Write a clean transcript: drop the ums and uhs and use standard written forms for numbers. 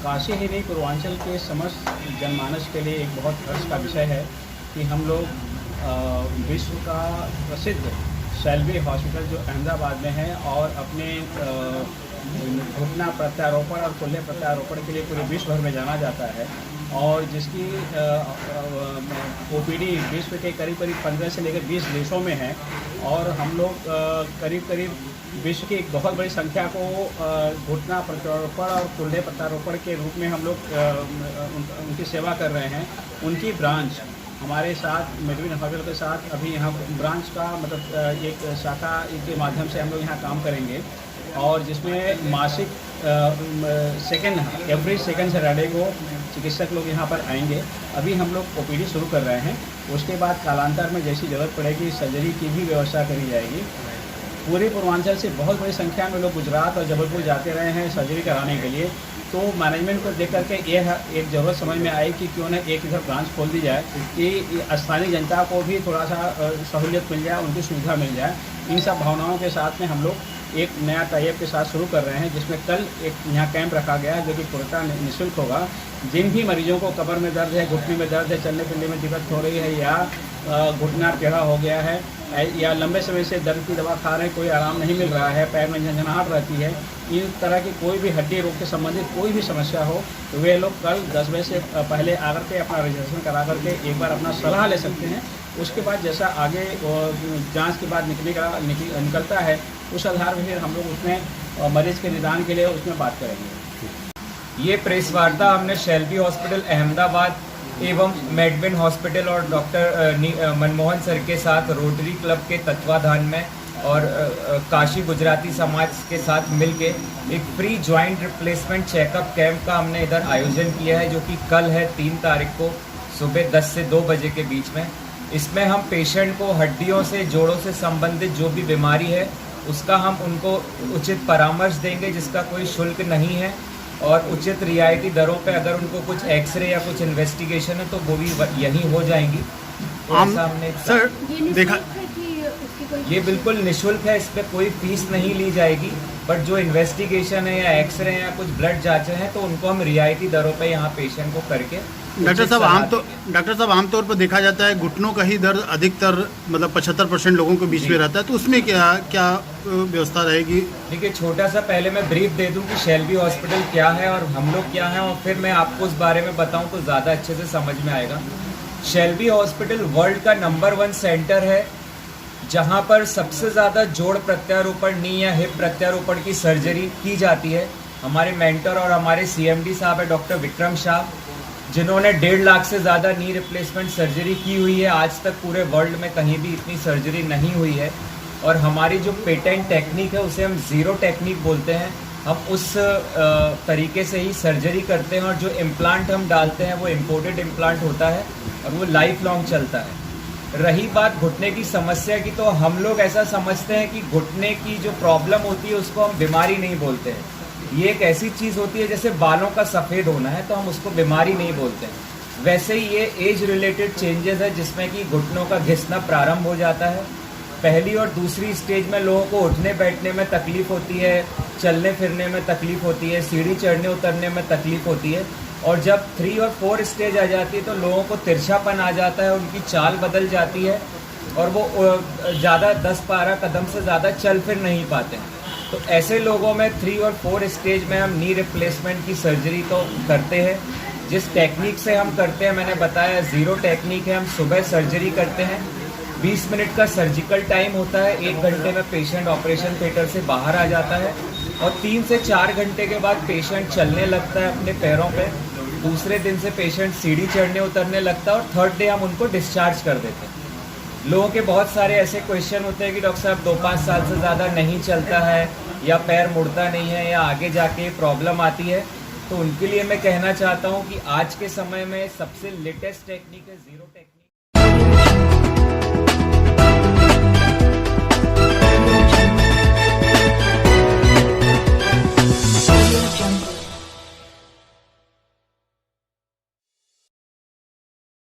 काशी ही नहीं पूर्वांचल के समस्त जनमानस के लिए एक बहुत हर्ष का विषय है कि हम लोग विश्व का प्रसिद्ध शैलवी हॉस्पिटल जो अहमदाबाद में है और अपने घुटना प्रत्यारोपण और कुल्हे प्रत्यारोपण के लिए पूरे विश्व भर में जाना जाता है और जिसकी ओपीडी विश्व के करीब 15 से लेकर 20 देशों में है और हम लोग करीब विश्व की एक बहुत बड़ी संख्या को घुटना प्रत्यारोपण और कुल्हे प्रत्यारोपण के रूप में हम लोग उनकी सेवा कर रहे हैं। उनकी ब्रांच हमारे साथ मेडविन हॉस्पिटल के साथ अभी यहाँ ब्रांच का मतलब एक शाखा के माध्यम से हम लोग यहाँ काम करेंगे और जिसमें मासिक एवरी सेकेंड सैटरडे को चिकित्सक लोग यहाँ पर आएंगे। अभी हम लोग ओपीडी शुरू कर रहे हैं, उसके बाद कालांतर में जैसी ज़रूरत पड़ेगी सर्जरी की भी व्यवस्था करी जाएगी। पूरे पूर्वांचल से बहुत बड़ी संख्या में लोग गुजरात और जबलपुर जाते रहे हैं सर्जरी कराने के लिए, तो मैनेजमेंट को देख करके यह एक ज़रूरत समझ में आई कि क्यों न एक इधर ब्रांच खोल दी जाए कि स्थानीय जनता को भी थोड़ा सा सहूलियत मिल जाए, उनकी सुविधा मिल जाए। इन सब भावनाओं के साथ में हम लोग एक नया टाइप के साथ शुरू कर रहे हैं, जिसमें कल एक यहाँ कैंप रखा गया है जो कि पूर्णतः निःशुल्क होगा। जिन भी मरीजों को कमर में दर्द है, घुटने में दर्द है, चलने फिरने में दिक्कत हो रही है या घुटना टेढ़ा हो गया है या लंबे समय से दर्द की दवा खा रहे हैं, कोई आराम नहीं मिल रहा है, पैर में झंझनाहट रहती है, इन तरह की कोई भी हड्डी रोग से संबंधित कोई भी समस्या हो तो वे लोग कल 10 बजे से पहले आकर के अपना रजिस्ट्रेशन करा करके एक बार अपना सलाह ले सकते हैं। उसके बाद जैसा आगे जांच के बाद निकलता है उस आधार पर फिर हम लोग उसमें मरीज के निदान के लिए उसमें बात करेंगे। ये प्रेस वार्ता हमने शैलवी हॉस्पिटल अहमदाबाद एवं मेडविन हॉस्पिटल और डॉक्टर मनमोहन सर के साथ रोटरी क्लब के तत्वाधान में और काशी गुजराती समाज के साथ मिलके एक free joint replacement checkup camp का हमने इधर आयोजन किया है, जो कि कल है 3 तारीख को सुबह 10 से 2 बजे के बीच में। इसमें हम पेशेंट को हड्डियों से जोड़ों से संबंधित जो भी बीमारी है उसका हम उनको उचित परामर्श देंगे, जिसका कोई शुल्क नहीं है और उचित रियायती दरों पे अगर उनको कुछ एक्सरे या कुछ इन्वेस्टिगेशन है तो वो भी यहीं हो जाएंगी। हमने सर देखा ये बिल्कुल निःशुल्क है, इस पर कोई फीस नहीं ली जाएगी, बट जो इन्वेस्टिगेशन है या एक्सरे या कुछ ब्लड जांचें हैं तो उनको हम रियायती दरों पे यहाँ पेशेंट को करके। डॉक्टर साहब आमतौर पर देखा जाता है घुटनों का ही दर्द अधिकतर मतलब 75% लोगों के बीच में रहता है, तो उसमें क्या व्यवस्था रहेगी? देखिए छोटा सा पहले मैं ब्रीफ दे दूं कि शैलवी हॉस्पिटल क्या है और हम लोग क्या हैं और फिर मैं आपको उस बारे में बताऊं तो ज़्यादा अच्छे से समझ में आएगा। शैलवी हॉस्पिटल वर्ल्ड का नंबर 1 सेंटर है जहां पर सबसे ज़्यादा जोड़ प्रत्यारोपण नी या हिप प्रत्यारोपण की सर्जरी की जाती है। हमारे मेंटर और हमारे CMD साहब है डॉक्टर विक्रम शाह, जिन्होंने 1.5 लाख से ज़्यादा नी रिप्लेसमेंट सर्जरी की हुई है। आज तक पूरे वर्ल्ड में कहीं भी इतनी सर्जरी नहीं हुई है और हमारी जो पेटेंट टेक्निक है उसे हम ज़ीरो टेक्निक बोलते हैं। हम उस तरीके से ही सर्जरी करते हैं और जो इम्प्लांट हम डालते हैं वो इम्पोर्टेड इम्प्लांट होता है और वो लाइफ लॉन्ग चलता है। रही बात घुटने की समस्या की, तो हम लोग ऐसा समझते हैं कि घुटने की जो प्रॉब्लम होती है उसको हम बीमारी नहीं बोलते हैं। ये एक ऐसी चीज़ होती है जैसे बालों का सफ़ेद होना है तो हम उसको बीमारी नहीं बोलते हैं। वैसे ही ये एज रिलेटेड चेंजेस है जिसमें कि घुटनों का घिसना प्रारंभ हो जाता है। पहली और दूसरी स्टेज में लोगों को उठने बैठने में तकलीफ होती है, चलने फिरने में तकलीफ होती है, सीढ़ी चढ़ने उतरने में तकलीफ होती है और जब 3 और 4 स्टेज आ जाती है तो लोगों को तिरछापन आ जाता है, उनकी चाल बदल जाती है और वो ज़्यादा 10-12 कदम से ज़्यादा चल फिर नहीं पाते हैं। तो ऐसे लोगों में 3 और 4 स्टेज में हम नी रिप्लेसमेंट की सर्जरी तो करते हैं। जिस टेक्निक से हम करते हैं मैंने बताया ज़ीरो टेक्निक है। हम सुबह सर्जरी करते हैं, 20 मिनट का सर्जिकल टाइम होता है, 1 घंटे में पेशेंट ऑपरेशन थिएटर से बाहर आ जाता है और 3 से 4 घंटे के बाद पेशेंट चलने लगता है अपने पैरों पे। दूसरे दिन से पेशेंट सीढ़ी चढ़ने उतरने लगता है और 3rd डे हम उनको डिस्चार्ज कर देते हैं। लोगों के बहुत सारे ऐसे क्वेश्चन होते हैं कि डॉक्टर साहब 2-5 साल से ज़्यादा नहीं चलता है या पैर मुड़ता नहीं है या आगे जाके प्रॉब्लम आती है, तो उनके लिए मैं कहना चाहता हूँ कि आज के समय में सबसे लेटेस्ट टेक्निक है ज़ीरो टेक्निक।